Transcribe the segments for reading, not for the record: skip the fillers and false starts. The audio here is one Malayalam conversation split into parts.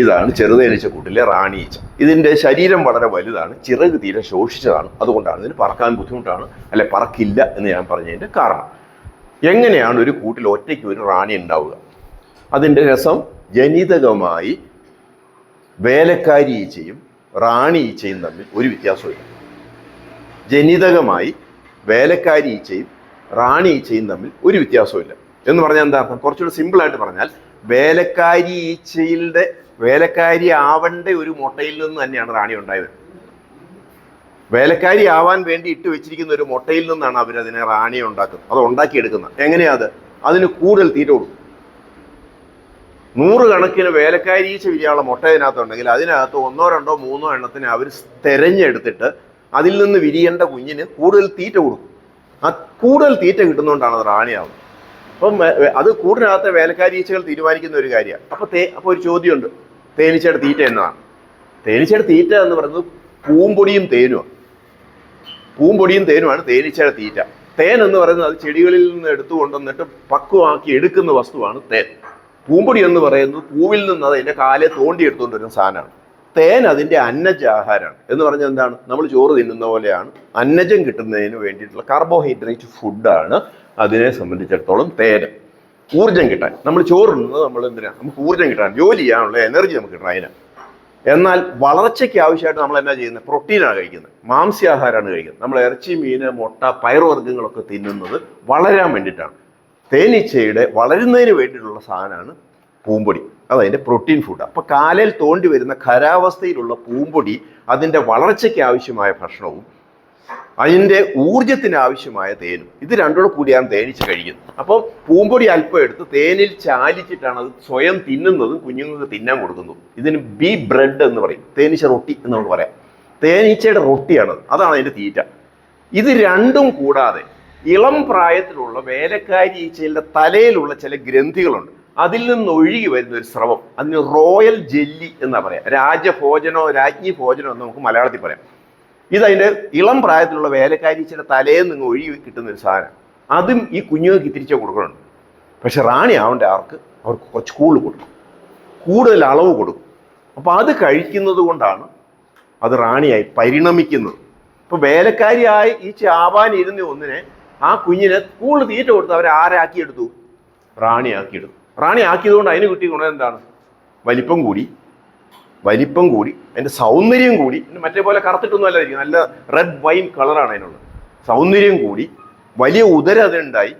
ഇതാണ് ചെറുതേനീച്ചക്കൂട്ടിലെ റാണി ഈച്ച. ഇതിൻ്റെ ശരീരം വളരെ വലുതാണ്, ചിറക് തീരെ ശോഷിച്ചതാണ്. അതുകൊണ്ടാണ് ഇതിന് പറക്കാൻ ബുദ്ധിമുട്ടാണ്, അല്ലെ പറക്കില്ല എന്ന് ഞാൻ പറഞ്ഞതിൻ്റെ കാരണം. എങ്ങനെയാണ് ഒരു കൂട്ടിൽ ഒറ്റയ്ക്ക് ഒരു റാണി ഉണ്ടാവുക? അതിൻ്റെ രസം, ജനിതകമായി വേലക്കാരി ഈച്ചയും റാണി ഈച്ചയും തമ്മിൽ ഒരു വ്യത്യാസമില്ല. ജനിതകമായി വേലക്കാരി ഈച്ചയും റാണി ഈച്ചയും തമ്മിൽ ഒരു വ്യത്യാസമില്ല എന്ന് പറഞ്ഞാൽ എന്താ അർത്ഥം? കുറച്ചുകൂടി സിമ്പിളായിട്ട് പറഞ്ഞാൽ, വേലക്കാരി ആവേണ്ട ഒരു മുട്ടയിൽ നിന്ന് തന്നെയാണ് റാണി ഉണ്ടായത്. വേലക്കാരി ആവാൻ വേണ്ടി ഇട്ട് വെച്ചിരിക്കുന്ന ഒരു മുട്ടയിൽ നിന്നാണ് അവരതിനെ റാണിയെ ഉണ്ടാക്കുന്നത്, അത് ഉണ്ടാക്കിയെടുക്കുന്നത്. എങ്ങനെയാ അത്? അതിന് കൂടുതൽ തീറ്റ കൊടുക്കും. 100 കണക്കിന് വേലക്കാരി ഈച്ച വിരിയാനുള്ള മുട്ട ഇതിനകത്തുണ്ടെങ്കിൽ അതിനകത്ത് 1, 2, 3 എണ്ണത്തിന് അവർ തെരഞ്ഞെടുത്തിട്ട് അതിൽ നിന്ന് വിരിയേണ്ട കുഞ്ഞിന് കൂടുതൽ തീറ്റ കൊടുക്കും. ആ കൂടുതൽ തീറ്റ കിട്ടുന്നതുകൊണ്ടാണ് അത് റാണിയാവുന്നത്. അപ്പം അത് കൂടിനകത്തെ വേലക്കാരി ഈച്ചകൾ തീരുമാനിക്കുന്ന ഒരു കാര്യമാണ്. അപ്പോൾ ഒരു ചോദ്യമുണ്ട്, തേനീച്ചയുടെ തീറ്റ എന്നതാണ്. തേനീച്ചയുടെ തീറ്റ എന്ന് പറയുന്നത് പൂമ്പൊടിയും തേനുമാണ് തേനീച്ചയുടെ തീറ്റ. തേൻ എന്ന് പറയുന്നത് അത് ചെടികളിൽ നിന്ന് എടുത്തു കൊണ്ടുവന്നിട്ട് പക്വമാക്കി എടുക്കുന്ന വസ്തുവാണ് തേൻ. പൂമ്പൊടി എന്ന് പറയുന്നത് പൂവിൽ നിന്ന് അതിൻ്റെ കാലെ തോണ്ടി എടുത്തുകൊണ്ട് വരുന്ന സാധനമാണ്. തേൻ അതിൻ്റെ അന്നജാഹാരമാണ്. എന്ന് പറഞ്ഞാൽ എന്താണ്? നമ്മൾ ചോറ് തിന്നുന്ന പോലെയാണ്. അന്നജം കിട്ടുന്നതിന് വേണ്ടിയിട്ടുള്ള കാർബോഹൈഡ്രേറ്റ് ഫുഡാണ് അതിനെ സംബന്ധിച്ചിടത്തോളം തേൻ. ഊർജ്ജം കിട്ടാൻ നമ്മൾ ചോറുന്നത് നമ്മൾ എന്തിനാണ്? നമുക്ക് ഊർജ്ജം കിട്ടാൻ, ജോലി ചെയ്യാനുള്ള എനർജി നമുക്ക് കിട്ടണം അതിനാണ്. എന്നാൽ വളർച്ചയ്ക്ക് ആവശ്യമായിട്ട് നമ്മൾ എന്നാ ചെയ്യുന്നത്? പ്രോട്ടീനാണ് കഴിക്കുന്നത്, മാംസ്യാഹാരമാണ് കഴിക്കുന്നത്. നമ്മൾ ഇറച്ചി, മീൻ, മുട്ട, പയറുവർഗ്ഗങ്ങളൊക്കെ തിന്നുന്നത് വളരാൻ വേണ്ടിയിട്ടാണ്. തേനീച്ചയുടെ വളരുന്നതിന് വേണ്ടിയിട്ടുള്ള സാധനമാണ് പൂമ്പൊടി, അതതിൻ്റെ പ്രോട്ടീൻ ഫുഡ്. അപ്പോൾ കാലയിൽ തോണ്ടി വരുന്ന ഖരാവസ്ഥയിലുള്ള പൂമ്പൊടി അതിൻ്റെ വളർച്ചയ്ക്ക് ആവശ്യമായ ഭക്ഷണവും അതിൻ്റെ ഊർജത്തിന് ആവശ്യമായ തേനും, ഇത് രണ്ടോടെ കൂടിയാണ് തേനീച്ച കഴിക്കുന്നത്. അപ്പോൾ പൂമ്പൊടി അല്പം എടുത്ത് തേനിൽ ചാലിച്ചിട്ടാണ് അത് സ്വയം തിന്നുന്നതും കുഞ്ഞുങ്ങൾക്ക് തിന്നാൻ കൊടുക്കുന്നതും. ഇതിന് ബി ബ്രെഡ് എന്ന് പറയും, തേനീച്ച റൊട്ടി എന്ന് നമുക്ക് പറയാം. തേനീച്ചയുടെ റൊട്ടിയാണത്, അതാണ് അതിൻ്റെ തീറ്റ. ഇത് രണ്ടും കൂടാതെ ഇളം പ്രായത്തിലുള്ള വേലക്കാരി ഈച്ചയുടെ തലയിലുള്ള ചില ഗ്രന്ഥികളുണ്ട്. അതിൽ നിന്ന് ഒഴുകി വരുന്ന ഒരു സ്രവം, അതിന് റോയൽ ജെല്ലി എന്നാ പറയാം. രാജഭോജനോ രാജ്ഞി ഭോജനോ എന്ന് നമുക്ക് മലയാളത്തിൽ പറയാം. ഇതതിൻ്റെ ഇളം പ്രായത്തിലുള്ള വേലക്കാരി ഈച്ചയുടെ തലയിൽ നിന്ന് ഒഴുകി കിട്ടുന്ന ഒരു സാധനം. അതും ഈ കുഞ്ഞുങ്ങൾക്ക് തിരിച്ചു കൊടുക്കുന്നുണ്ട്. പക്ഷെ റാണി ആവേണ്ട അവർക്ക് കുറച്ച് കൂടുതൽ കൊടുക്കും, കൂടുതൽ അളവ് കൊടുക്കും. അപ്പോൾ അത് കഴിക്കുന്നത് കൊണ്ടാണ് അത് റാണിയായി പരിണമിക്കുന്നത്. ഇപ്പോൾ വേലക്കാരിയായി ഈച്ച ആവാനിരുന്ന ഒന്നിനെ ആ കുഞ്ഞിനെ കൂടുതൽ തീറ്റ കൊടുത്ത് അവരെ ആരാക്കിയെടുത്തു? റാണിയാക്കിയെടുത്തു. റാണിയാക്കിയത് കൊണ്ട് അതിന് കിട്ടിയ ഗുണം എന്താണ്? വലിപ്പം കൂടി, അതിൻ്റെ സൗന്ദര്യം കൂടി. മറ്റേ പോലെ കറുത്തിട്ടൊന്നും അല്ലായിരിക്കും, നല്ല റെഡ് വൈൻ കളറാണ് അതിനുള്ളത്. സൗന്ദര്യം കൂടി, വലിയ ഉദരം അതിനുണ്ടായി,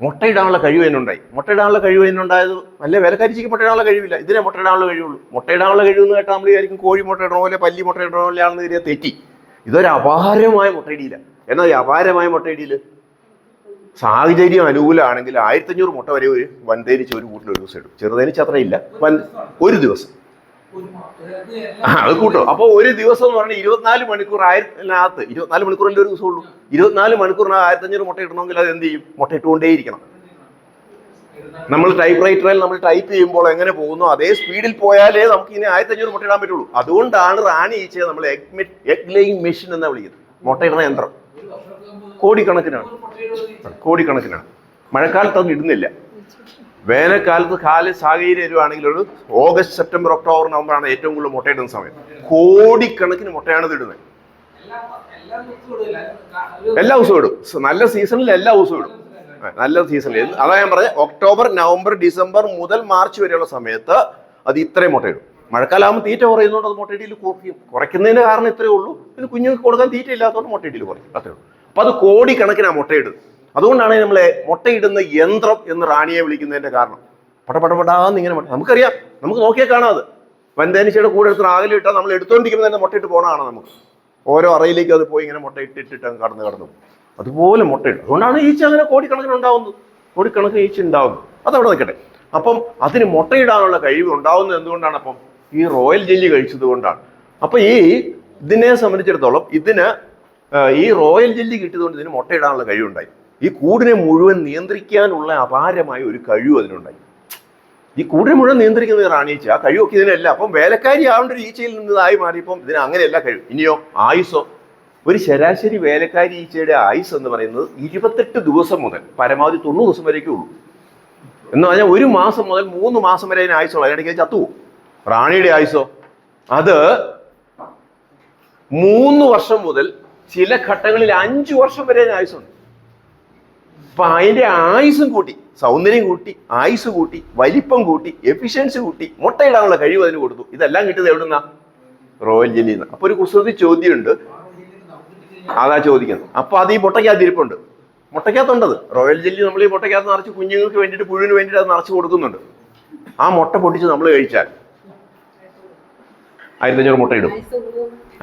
മുട്ടയിടാനുള്ള കഴിവ് അതിനുണ്ടായി. മുട്ടയിടാനുള്ള കഴിവ് അതിനുണ്ടായത് നല്ല വേലക്കാരിക്ക് മുട്ടയിടാനുള്ള കഴിവില്ല, ഇതിനെ മുട്ടയിടാനുള്ള കഴിവുള്ളൂ. മുട്ടയിടാനുള്ള കഴിവെന്ന് കേട്ടാൽ നമ്മൾ വിചാരിക്കും കോഴി മുട്ടയിടണ പോലെ പല്ലി മുട്ടയിടണ പോലെയാണെന്ന് കരുതിയാൽ തെറ്റി. ഇതൊരു അപാരമായ മുട്ടയിടിയില്ല. എന്നാൽ ഈ അപാരമായ മുട്ടയിടിയിൽ സാഹചര്യം അനുകൂലമാണെങ്കിൽ 1500 മുട്ട വരെ ഒരു വൻതേനീച്ച ഒരു കൂട്ടിൽ ഒരു ദിവസം ഇടും. ചെറുതേനീച്ച അത്രയില്ല, ഒരു ദിവസം അത് കൂട്ടോ. അപ്പോൾ ഒരു ദിവസം എന്ന് പറഞ്ഞാൽ 24 മണിക്കൂർ 24 മണിക്കൂറിൻ്റെ ഒരു ദിവസമുള്ളൂ. 24 മണിക്കൂറിന് 1500 മുട്ട ഇടണമെങ്കിൽ അത് എന്ത് ചെയ്യും? മുട്ട ഇട്ടുകൊണ്ടേയിരിക്കണം. നമ്മൾ ടൈപ്പ് റൈറ്ററിൽ നമ്മൾ ടൈപ്പ് ചെയ്യുമ്പോൾ എങ്ങനെ പോകുന്നു അതേ സ്പീഡിൽ പോയാലേ നമുക്ക് ഇനി 1500 മുട്ട ഇടാൻ പറ്റുള്ളൂ. അതുകൊണ്ടാണ് റാണി ഈച്ചയെ നമ്മൾ എഗ് ലേയിങ് മെഷീൻ എന്നാണ് വിളിക്കുന്നത്. മുട്ടയിടുന്ന യന്ത്രം. കോടിക്കണക്കിനാണ്. മഴക്കാലത്ത് അത് ഇടുന്നില്ല. വേനൽക്കാലത്ത് സാഹചര്യം വരുവാണെങ്കിൽ ഒരു ഓഗസ്റ്റ്, സെപ്റ്റംബർ, ഒക്ടോബർ, നവംബറാണ് ഏറ്റവും കൂടുതൽ മുട്ടയിടുന്ന സമയം. കോടിക്കണക്കിന് മുട്ടയാണ് ഇത് ഇടുന്നത്. എല്ലാ ദിവസവും ഇടും. നല്ല സീസണിൽ എല്ലാ ദിവസവും ഇടും. നല്ല സീസണിൽ അതാ ഞാൻ പറഞ്ഞത്, ഒക്ടോബർ, നവംബർ, ഡിസംബർ മുതൽ മാർച്ച് വരെയുള്ള സമയത്ത് അത് ഇത്രയും മുട്ടയിടും. മഴക്കാലമാകുമ്പോൾ തീറ്റ കുറയുന്നതുകൊണ്ട് അത് മുട്ടയിടയിൽ കുറയ്ക്കുന്നതിന് കാരണം ഇത്രയേ ഉള്ളൂ. പിന്നെ കുഞ്ഞുങ്ങൾക്ക് കൊടുക്കാൻ തീറ്റ ഇല്ലാത്തതുകൊണ്ട് മുട്ടയിടയിൽ കുറയും, അത്രേ ഉള്ളൂ. അപ്പോൾ അത് കോടിക്കണക്കിനാണ് മുട്ടയിടുന്നത്. അതുകൊണ്ടാണ് നമ്മളെ മുട്ടയിടുന്ന യന്ത്രം എന്ന് റാണിയെ വിളിക്കുന്നതിന്റെ കാരണം. പടപടപടാന്ന് ഇങ്ങനെ നമുക്കറിയാം, നമുക്ക് നോക്കിയാൽ കാണാം. അത് വൻതേനീച്ചയുടെ കൂടെ എടുത്ത് ആകലിട്ടാൽ നമ്മൾ എടുത്തോണ്ടിരിക്കുമ്പോൾ തന്നെ മുട്ടയിട്ട് പോകണതാണ്. നമുക്ക് ഓരോ അറയിലേക്ക് അത് പോയി ഇങ്ങനെ മുട്ടയിട്ടിട്ട് കടന്നു അതുപോലെ മുട്ടയിടും. അതുകൊണ്ടാണ് ഈച്ച അങ്ങനെ കോടിക്കണക്കിന് ഉണ്ടാവുന്നത്. കോടിക്കണക്കിന് ഈച്ച ഉണ്ടാവുന്നത്. അതവിടെ നിൽക്കട്ടെ. അപ്പം അതിന് മുട്ടയിടാനുള്ള കഴിവ് ഉണ്ടാവുന്നത് എന്തുകൊണ്ടാണ്? അപ്പം ഈ റോയൽ ജെല്ലി കഴിച്ചത് കൊണ്ടാണ്. അപ്പം ഇതിനെ സംബന്ധിച്ചിടത്തോളം ഈ റോയൽ ജെല്ലി കിട്ടിയതുകൊണ്ട് ഇതിന് മുട്ടയിടാനുള്ള കഴിവുണ്ടായി. ഈ കൂടിനെ മുഴുവൻ നിയന്ത്രിക്കാനുള്ള അപാരമായ ഒരു കഴിവ് അതിനുണ്ടായി. ഈ കൂടിനെ മുഴുവൻ നിയന്ത്രിക്കുന്നത് റാണീച്ച. ആ കഴിവൊക്കെ ഇതിനല്ല. അപ്പം വേലക്കാരി ആവേണ്ട ഒരു ഈച്ചയിൽ നിന്നതായി മാറിയപ്പം ഇതിന് അങ്ങനെയല്ല കഴിവ്. ഇനിയോ ആയുസോ? ഒരു ശരാശരി വേലക്കാരി ഈച്ചയുടെ ആയുസ് എന്ന് പറയുന്നത് 28 ദിവസം മുതൽ പരമാവധി 90 ദിവസം വരേക്കേ ഉള്ളൂ. എന്ന് പറഞ്ഞാൽ 1 മാസം മുതൽ 3 മാസം വരെ അതിന് ആയുസുള്ളൂ. അതിനിടയ്ക്ക് ചത്തുപോകും. റാണിയുടെ ആയുസോ അത് 3 വർഷം മുതൽ ചില ഘട്ടങ്ങളിൽ 5 വർഷം വരെ ആയുസുണ്ട്. അപ്പൊ അതിന്റെ ആയുസും കൂട്ടി, സൗന്ദര്യം കൂട്ടി, ആയുസ് കൂട്ടി, വലിപ്പം കൂട്ടി, എഫിഷ്യൻസി കൂട്ടി, മുട്ടയിടാനുള്ള കഴിവ് അതിന് കൊടുത്തു. ഇതെല്ലാം കിട്ടിയത് എവിടുന്നാ? റോയൽ ജെല്ലിന്ന്. അപ്പൊ ഒരു കുസൃതി ചോദ്യമുണ്ട്, അതാ ചോദിക്കുന്നത്. അപ്പൊ അത് ഈ മുട്ടയ്ക്കകത്ത് ഇരിപ്പുണ്ട്, മുട്ടയ്ക്കകത്തുണ്ടത്. റോയൽ ജെല്ലി നമ്മൾ ഈ മുട്ടയ്ക്കകത്ത് നിറച്ച് കുഞ്ഞുങ്ങൾക്ക് വേണ്ടിയിട്ട്, പുഴുവിന് വേണ്ടിയിട്ട് അത് നിറച്ച് കൊടുക്കുന്നുണ്ട്. ആ മുട്ട പൊട്ടിച്ച് നമ്മൾ കഴിച്ചാൽ 1500 മുട്ടയിടും.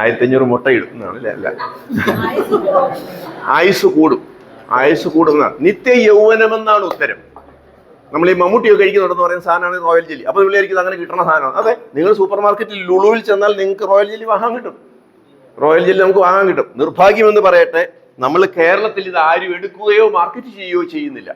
1500 മുട്ടയിടും എന്നാണ് അല്ല, ആയുസ് കൂടും, ആയുസ് കൂടുന്നതാണ്. നിത്യ യൗവനമെന്നാണ് ഉത്തരം. നമ്മൾ ഈ മമ്മൂട്ടിയൊക്കെ കഴിക്കുന്നുണ്ടെന്ന് പറയുന്ന സാധനമാണ് റോയൽ ജെല്ലി. അപ്പൊ നിങ്ങൾ വിചാരിക്കുന്നത് അങ്ങനെ കിട്ടുന്ന സാധനമാണ്. അതെ, നിങ്ങൾ സൂപ്പർ മാർക്കറ്റിൽ ലുലുവിൽ ചെന്നാൽ നിങ്ങൾക്ക് റോയൽ ജെല്ലി വാങ്ങാൻ കിട്ടും. റോയൽ ജെല്ലി നമുക്ക് വാങ്ങാൻ കിട്ടും. നിർഭാഗ്യമെന്ന് പറയട്ടെ, നമ്മൾ കേരളത്തിൽ ഇത് ആരും എടുക്കുകയോ മാർക്കറ്റ് ചെയ്യുകയോ ചെയ്യുന്നില്ല.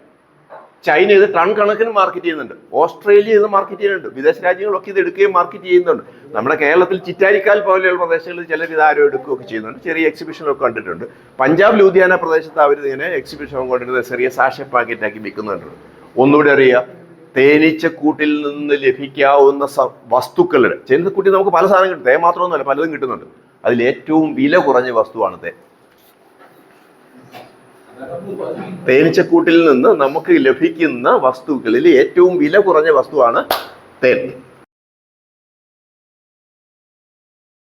ചൈന ഇത് ടൺ കണക്കിന് മാർക്കറ്റ് ചെയ്യുന്നുണ്ട്, ഓസ്ട്രേലിയ ഇത് മാർക്കറ്റ് ചെയ്യുന്നുണ്ട്, വിദേശ രാജ്യങ്ങളൊക്കെ ഇത് എടുക്കുകയും മാർക്കറ്റ് ചെയ്യുന്നുണ്ട്. നമ്മുടെ കേരളത്തിൽ ചിറ്റാരിക്കാൽ പോലെയുള്ള പ്രദേശങ്ങളിൽ ചിലർ ഇത് ആരും എടുക്കുകയൊക്കെ ചെയ്യുന്നുണ്ട്. ചെറിയ എക്സിബിഷനൊക്കെ കണ്ടിട്ടുണ്ട്. പഞ്ചാബ് ലൂധിയാന പ്രദേശത്ത് അവർ ഇങ്ങനെ എക്സിബിഷൻ കൊണ്ടിരുന്ന ചെറിയ സാഷെ പാക്കറ്റാക്കി വിൽക്കുന്നുണ്ട്. ഒന്നുകൂടെ അറിയുക, തേനീച്ചക്കൂട്ടിൽ നിന്ന് ലഭിക്കാവുന്ന വസ്തുക്കളുടെ, തേനീച്ചക്കൂട്ടിൽ നമുക്ക് പല സാധനം കിട്ടും, തേൻ മാത്രമൊന്നുമല്ല, പലതും കിട്ടുന്നുണ്ട്. അതിൽ ഏറ്റവും വില കുറഞ്ഞ വസ്തുവാണ് തേൻ. തേനീച്ചക്കൂട്ടിൽ നിന്ന് നമുക്ക് ലഭിക്കുന്ന വസ്തുക്കളിൽ ഏറ്റവും വില കുറഞ്ഞ വസ്തുവാണ് തേൻ.